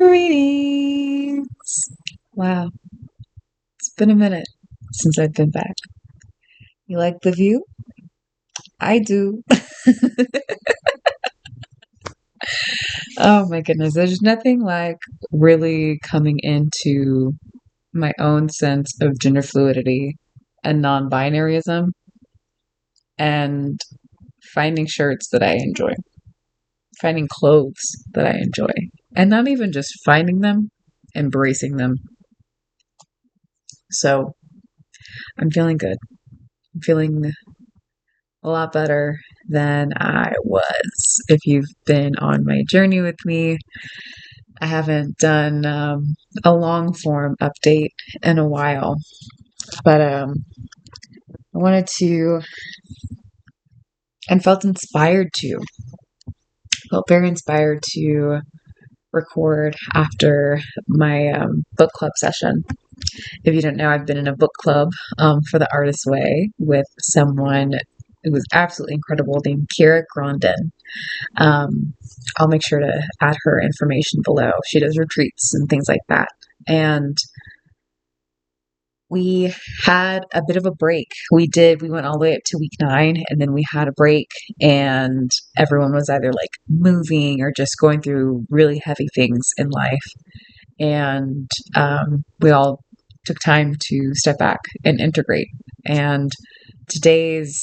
Greetings. Wow, it's been a minute since I've been back. You like the view? I do. Oh my goodness, there's nothing like really coming into my own sense of gender fluidity and non-binaryism and finding shirts that I enjoy, finding clothes that I enjoy, and not even just finding them, embracing them. So I'm feeling good. I'm feeling a lot better than I was. If you've been on my journey with me, I haven't done a long form update in a while, but I wanted to and felt inspired to, felt very inspired to record after my book club session. If you don't know, I've been in a book club for the Artist's Way with someone who was absolutely incredible named Kyaira Grondin. Um, I'll make sure to add her information below. She does retreats and things like that. And we had a bit of a break. We went all the way up to week 9, and then we had a break, and everyone was either like moving or just going through really heavy things in life. And we all took time to step back and integrate. And today's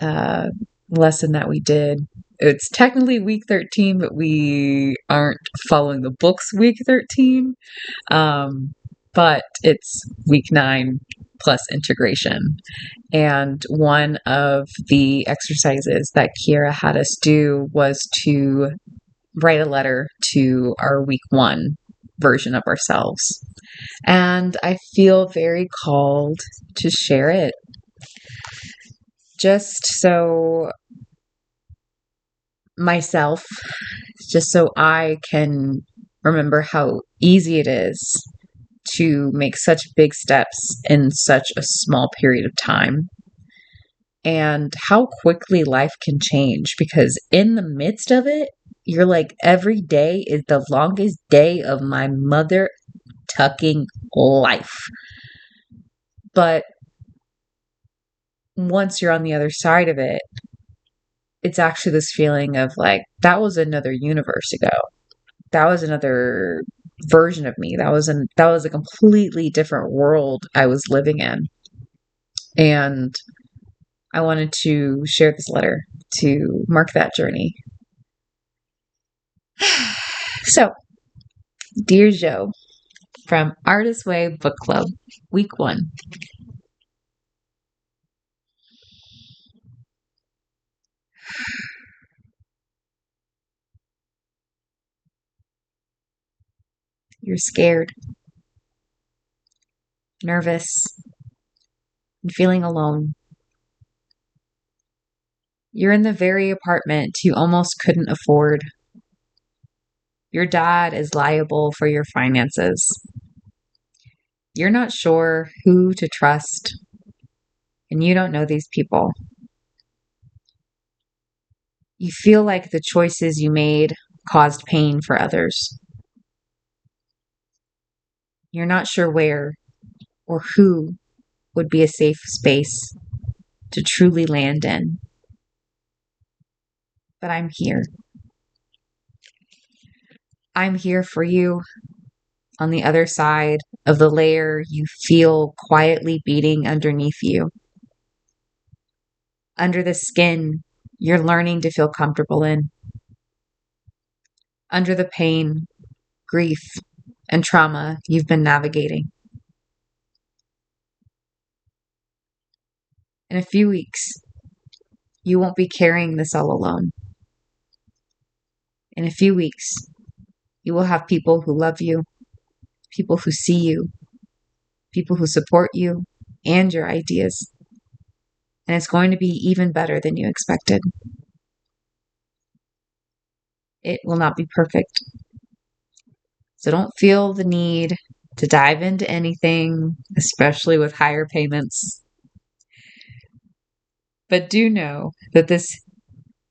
uh, lesson that we did, it's technically week 13, but we aren't following the books week 13. But it's week 9 plus integration. And one of the exercises that Kyaira had us do was to write a letter to our week 1 version of ourselves. And I feel very called to share it just so myself, just so I can remember how easy it is to make such big steps in such a small period of time, and how quickly life can change, because in the midst of it, you're like, every day is the longest day of my mother tucking life. But once you're on the other side of it, it's actually this feeling of like, that was another universe ago. That was another version of me. That was a completely different world I was living in. And I wanted to share this letter to mark that journey. So, dear Joe, from Artist Way Book Club, week 1. You're scared, nervous, and feeling alone. You're in the very apartment you almost couldn't afford. Your dad is liable for your finances. You're not sure who to trust, and you don't know these people. You feel like the choices you made caused pain for others. You're not sure where or who would be a safe space to truly land in. But I'm here. I'm here for you on the other side of the layer you feel quietly beating underneath you. Under the skin you're learning to feel comfortable in. Under the pain, grief, and trauma you've been navigating. In a few weeks, you won't be carrying this all alone. In a few weeks, you will have people who love you, people who see you, people who support you and your ideas. And it's going to be even better than you expected. It will not be perfect. So don't feel the need to dive into anything, especially with higher payments. But do know that this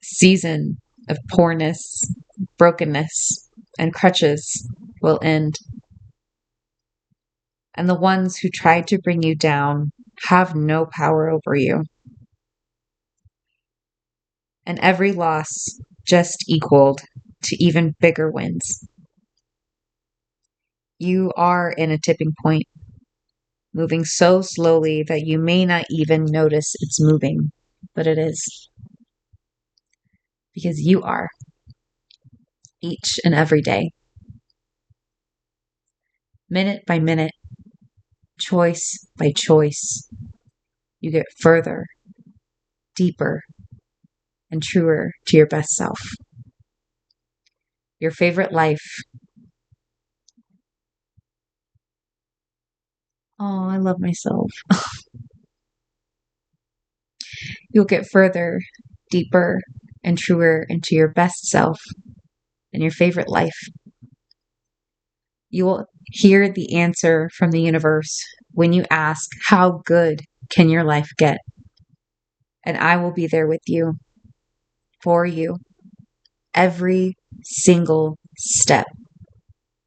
season of poorness, brokenness, and crutches will end. And the ones who tried to bring you down have no power over you. And every loss just equaled to even bigger wins. You are in a tipping point, moving so slowly that you may not even notice it's moving, but it is. Because you are, each and every day, minute by minute, choice by choice, you get further, deeper, and truer to your best self. Your favorite life. Oh, I love myself. You'll get further, deeper, and truer into your best self and your favorite life. You will hear the answer from the universe when you ask, how good can your life get? And I will be there with you, for you, every single step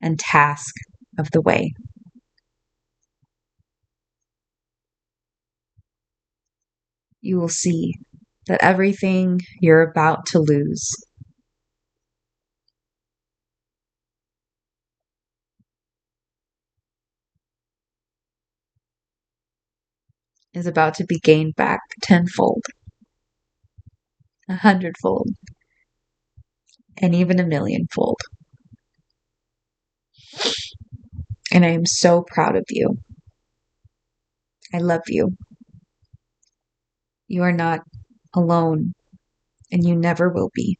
and task of the way. You will see that everything you're about to lose is about to be gained back tenfold, 100-fold, and even a millionfold. And I am so proud of you. I love you. You are not alone, and you never will be.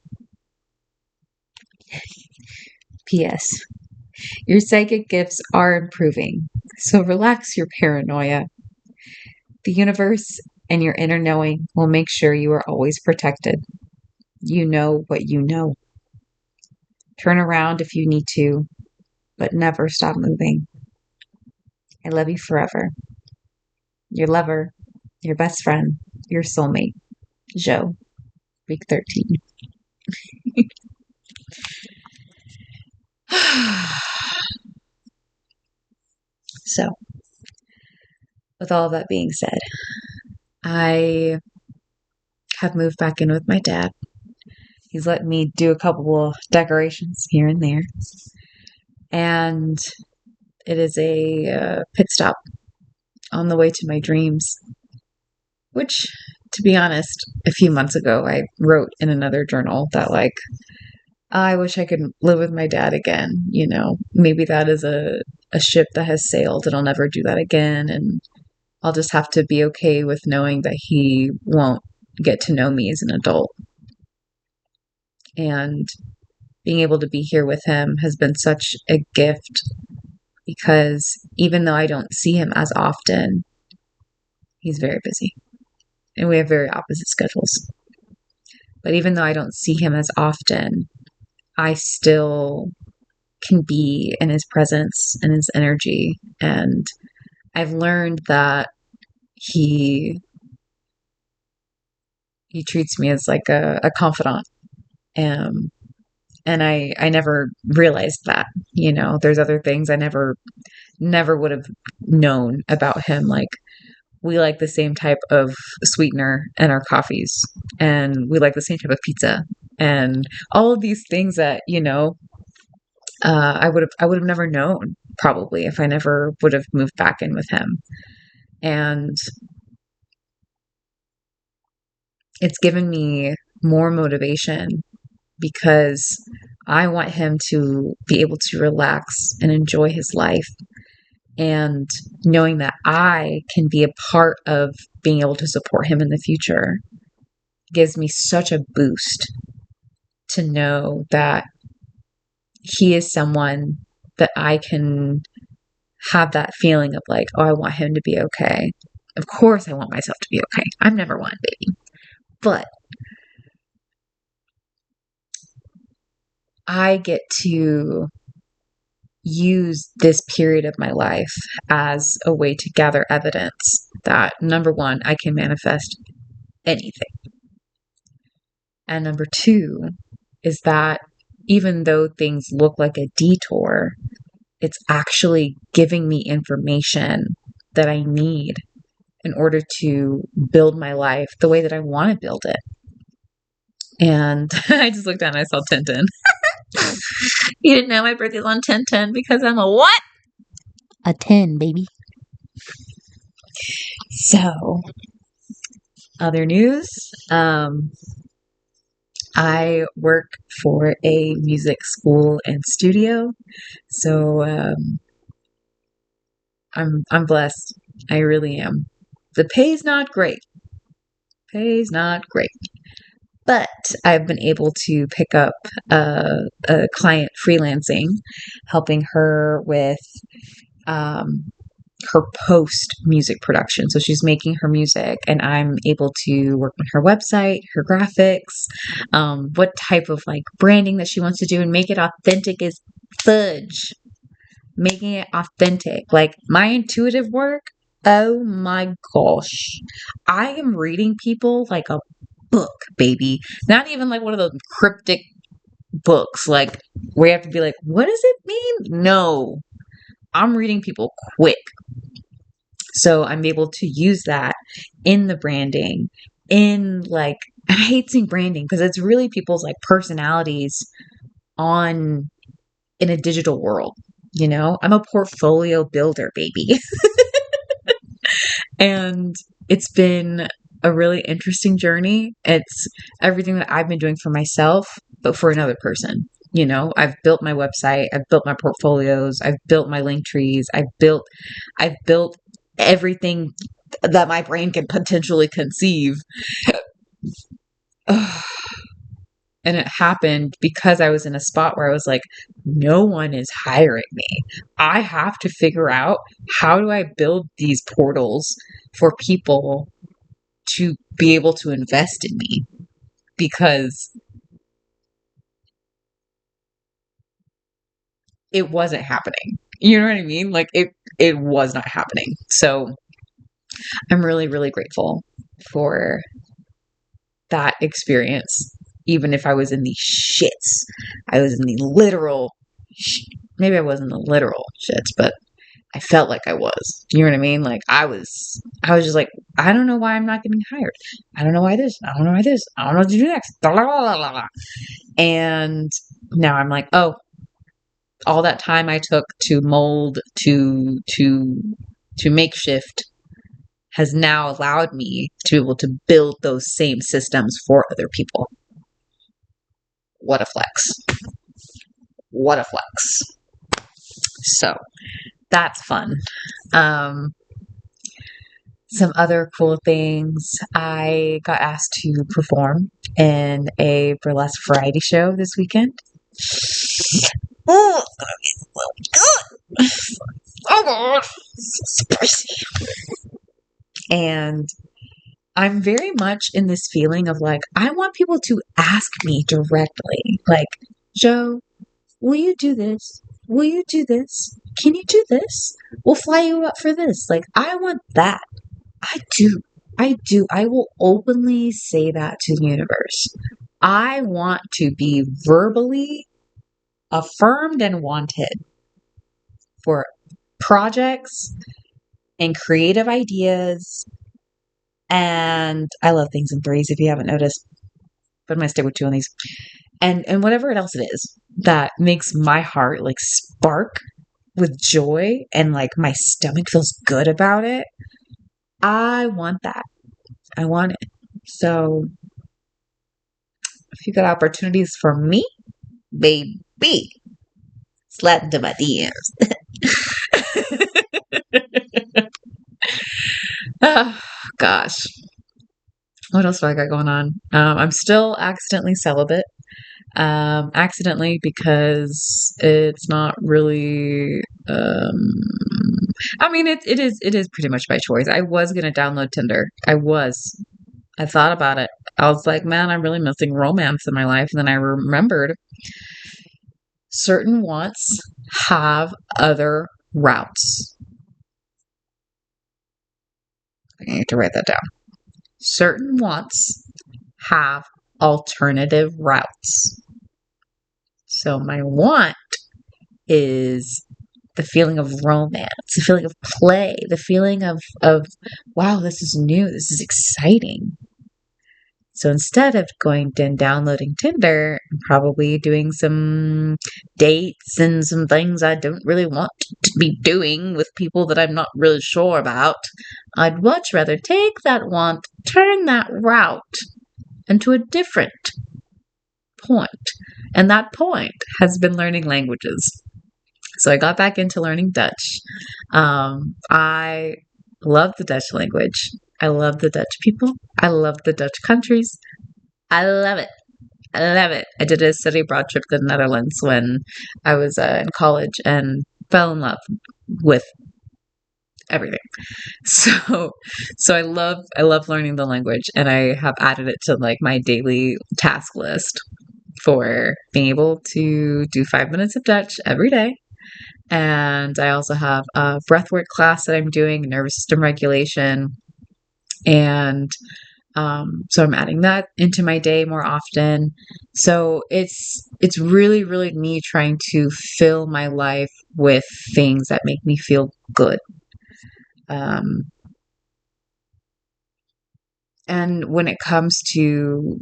P.S. Your psychic gifts are improving, so relax your paranoia. The universe and your inner knowing will make sure you are always protected. You know what you know. Turn around if you need to, but never stop moving. I love you forever. Your lover, your best friend, your soulmate, Joe, week 13. So, with all of that being said, I have moved back in with my dad. He's let me do a couple of decorations here and there. And it is a pit stop on the way to my dreams, which, to be honest, a few months ago, I wrote in another journal that, like, I wish I could live with my dad again. You know, maybe that is a ship that has sailed and I'll never do that again. And I'll just have to be okay with knowing that he won't get to know me as an adult. And being able to be here with him has been such a gift because even though I don't see him as often, he's very busy and we have very opposite schedules. But even though I don't see him as often, I still can be in his presence and his energy. And I've learned that he treats me as like a confidant. And I never realized that, you know, there's other things I never would have known about him. Like, we like the same type of sweetener in our coffees, and we like the same type of pizza, and all of these things that, you know, I would have never known probably if I never would have moved back in with him. And it's given me more motivation because I want him to be able to relax and enjoy his life. And knowing that I can be a part of being able to support him in the future gives me such a boost to know that he is someone that I can have that feeling of like, oh, I want him to be okay. Of course, I want myself to be okay. I've never wanted a baby. But I get to use this period of my life as a way to gather evidence that, number one, I can manifest anything. And number two is that even though things look like a detour, it's actually giving me information that I need in order to build my life the way that I want to build it. And I just looked down and I saw 1010. You didn't know my birthday's on 1010 because I'm a what? A 10, baby. So, other news. I work for a music school and studio. So, I'm blessed. I really am. The pay's not great. Pay's not great. But I've been able to pick up a client freelancing, helping her with her post music production. So she's making her music, and I'm able to work on her website, her graphics, what type of like branding that she wants to do, and make it authentic as fudge. Making it authentic, like my intuitive work. Oh my gosh, I am reading people like a book, baby. Not even like one of those cryptic books, like where you have to be like, what does it mean? No, I'm reading people quick. So I'm able to use that in the branding, in like, I hate saying branding because it's really people's like personalities on in a digital world. You know, I'm a portfolio builder, baby. And it's been a really interesting journey. It's everything that I've been doing for myself, but for another person. You know, I've built my website, I've built my portfolios, I've built my link trees, I've built everything that my brain can potentially conceive. And it happened because I was in a spot where I was like, no one is hiring me. I have to figure out, how do I build these portals for people to be able to invest in me? Because it wasn't happening. You know what I mean? Like it was not happening. So I'm really, really grateful for that experience. Even if I was in the shits, I was in the literal, maybe I wasn't the literal shits, but I felt like I was. You know what I mean? Like I was just like, I don't know why I'm not getting hired. I don't know why this. I don't know why this. I don't know what to do next. Blah, blah, blah, blah, blah. And now I'm like, oh, all that time I took to mold, to makeshift, has now allowed me to be able to build those same systems for other people. What a flex. What a flex. So that's fun. Some other cool things. I got asked to perform in a burlesque variety show this weekend. Oh, it's gonna be so good. Oh god, so spicy. And I'm very much in this feeling of like, I want people to ask me directly, like, Joe, will you do this? Will you do this? Can you do this? We'll fly you up for this. Like, I want that. I do. I do. I will openly say that to the universe. I want to be verbally affirmed and wanted for projects and creative ideas. And I love things in threes if you haven't noticed, but I'm going to stick with two on these. And whatever else it is that makes my heart like spark with joy and like my stomach feels good about it. I want that. I want it. So if you got opportunities for me, baby, slide into my DMs. Oh, gosh. What else do I got going on? I'm still accidentally celibate. Accidentally because it's not really. I mean, it is pretty much by choice. I was gonna download Tinder. I thought about it. I was like, man, I'm really missing romance in my life. And then I remembered certain wants have other routes. I need to write that down. Certain wants have alternative routes. So my want is the feeling of romance, the feeling of play, the feeling of wow, this is new, this is exciting. So instead of going and downloading Tinder, I'm probably doing some dates and some things I don't really want to be doing with people that I'm not really sure about. I'd much rather take that want, turn that route into a different point. And that point has been learning languages. So I got back into learning Dutch. I love the Dutch language. I love the Dutch people. I love the Dutch countries. I love it. I love it. I did a study abroad trip to the Netherlands when I was in college and fell in love with everything. So, so I love learning the language, and I have added it to like my daily task list for being able to do 5 minutes of Dutch every day. And I also have a breathwork class that I'm doing, nervous system regulation. And so I'm adding that into my day more often. So it's really, really me trying to fill my life with things that make me feel good. Um, and when it comes to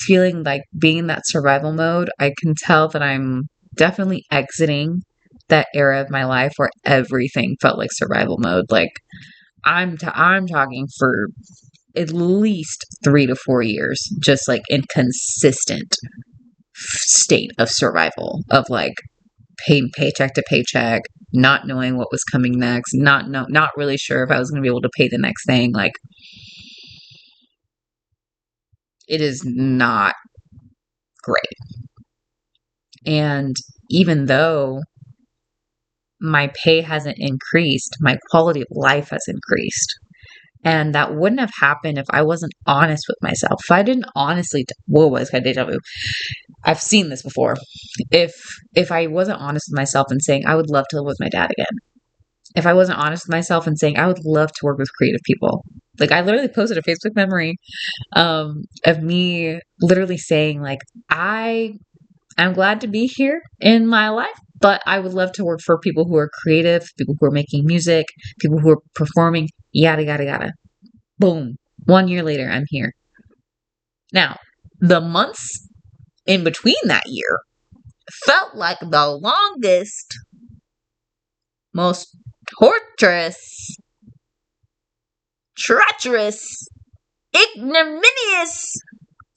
feeling like being in that survival mode, I can tell that I'm definitely exiting that era of my life where everything felt like survival mode. Like I'm talking for at least 3 to 4 years, just like in consistent state of survival of like paying paycheck to paycheck, not knowing what was coming next, not really sure if I was going to be able to pay the next thing. Like it is not great. And even though my pay hasn't increased, my quality of life has increased. And that wouldn't have happened if I wasn't honest with myself. If I didn't honestly, whoa, was kind of deja vu. I've seen this before. If I wasn't honest with myself and saying I would love to live with my dad again, if I wasn't honest with myself and saying I would love to work with creative people, like I literally posted a Facebook memory of me literally saying like I'm glad to be here in my life, but I would love to work for people who are creative, people who are making music, people who are performing, yada, yada, yada. Boom. 1 year later, I'm here. Now, the months in between that year felt like the longest, most torturous, treacherous, ignominious,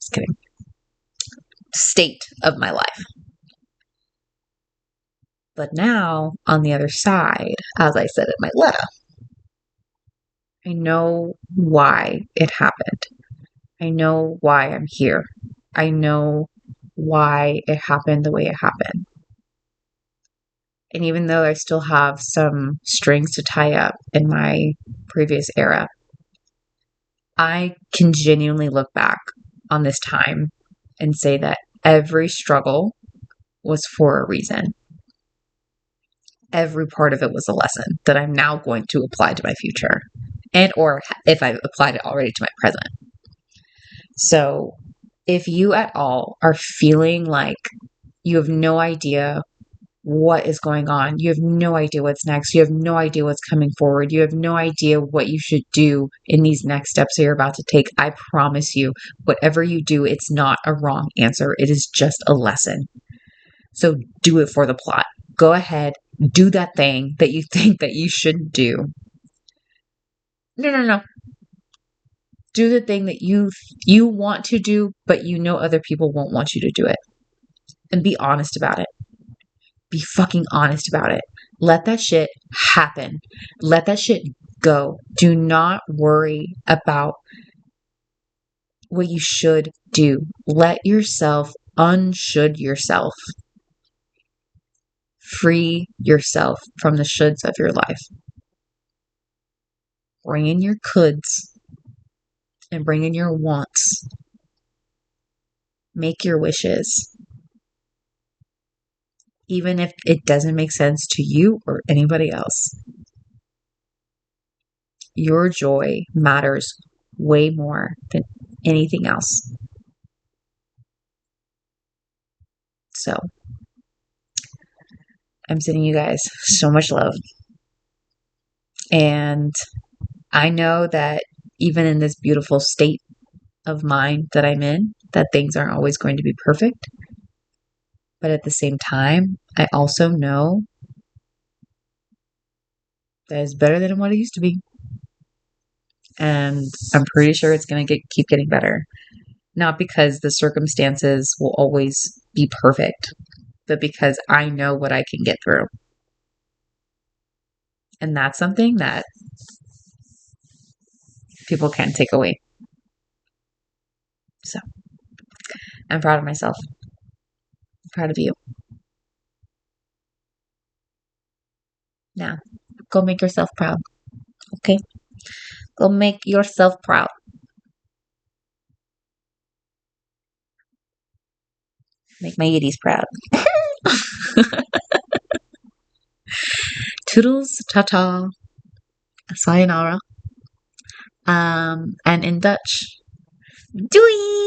just kidding, state of my life. But now, on the other side, as I said in my letter, I know why it happened. I know why I'm here. I know why it happened the way it happened. And even though I still have some strings to tie up in my previous era, I can genuinely look back on this time and say that every struggle was for a reason. Every part of it was a lesson that I'm now going to apply to my future, and or if I've applied it already to my present. So if you at all are feeling like you have no idea what is going on, you have no idea what's next, you have no idea what's coming forward, you have no idea what you should do in these next steps that you're about to take, I promise you, whatever you do, it's not a wrong answer. It is just a lesson. So do it for the plot. Go ahead, do that thing that you think that you shouldn't do. No. Do the thing that you want to do, but you know other people won't want you to do it. And be honest about it. Be fucking honest about it. Let that shit happen. Let that shit go. Do not worry about what you should do. Let yourself unshould yourself. Free yourself from the shoulds of your life. Bring in your coulds and bring in your wants. Make your wishes. Even if it doesn't make sense to you or anybody else. Your joy matters way more than anything else. So, I'm sending you guys so much love. And I know that even in this beautiful state of mind that I'm in, that things aren't always going to be perfect. But at the same time, I also know that it's better than what it used to be. And I'm pretty sure it's going to keep getting better. Not because the circumstances will always be perfect, but because I know what I can get through. And that's something that people can't take away. So I'm proud of myself. I'm proud of you. Now, go make yourself proud. Okay? Go make yourself proud. Make my yiddies proud. Toodles, ta-ta, sayonara. And in Dutch, doei!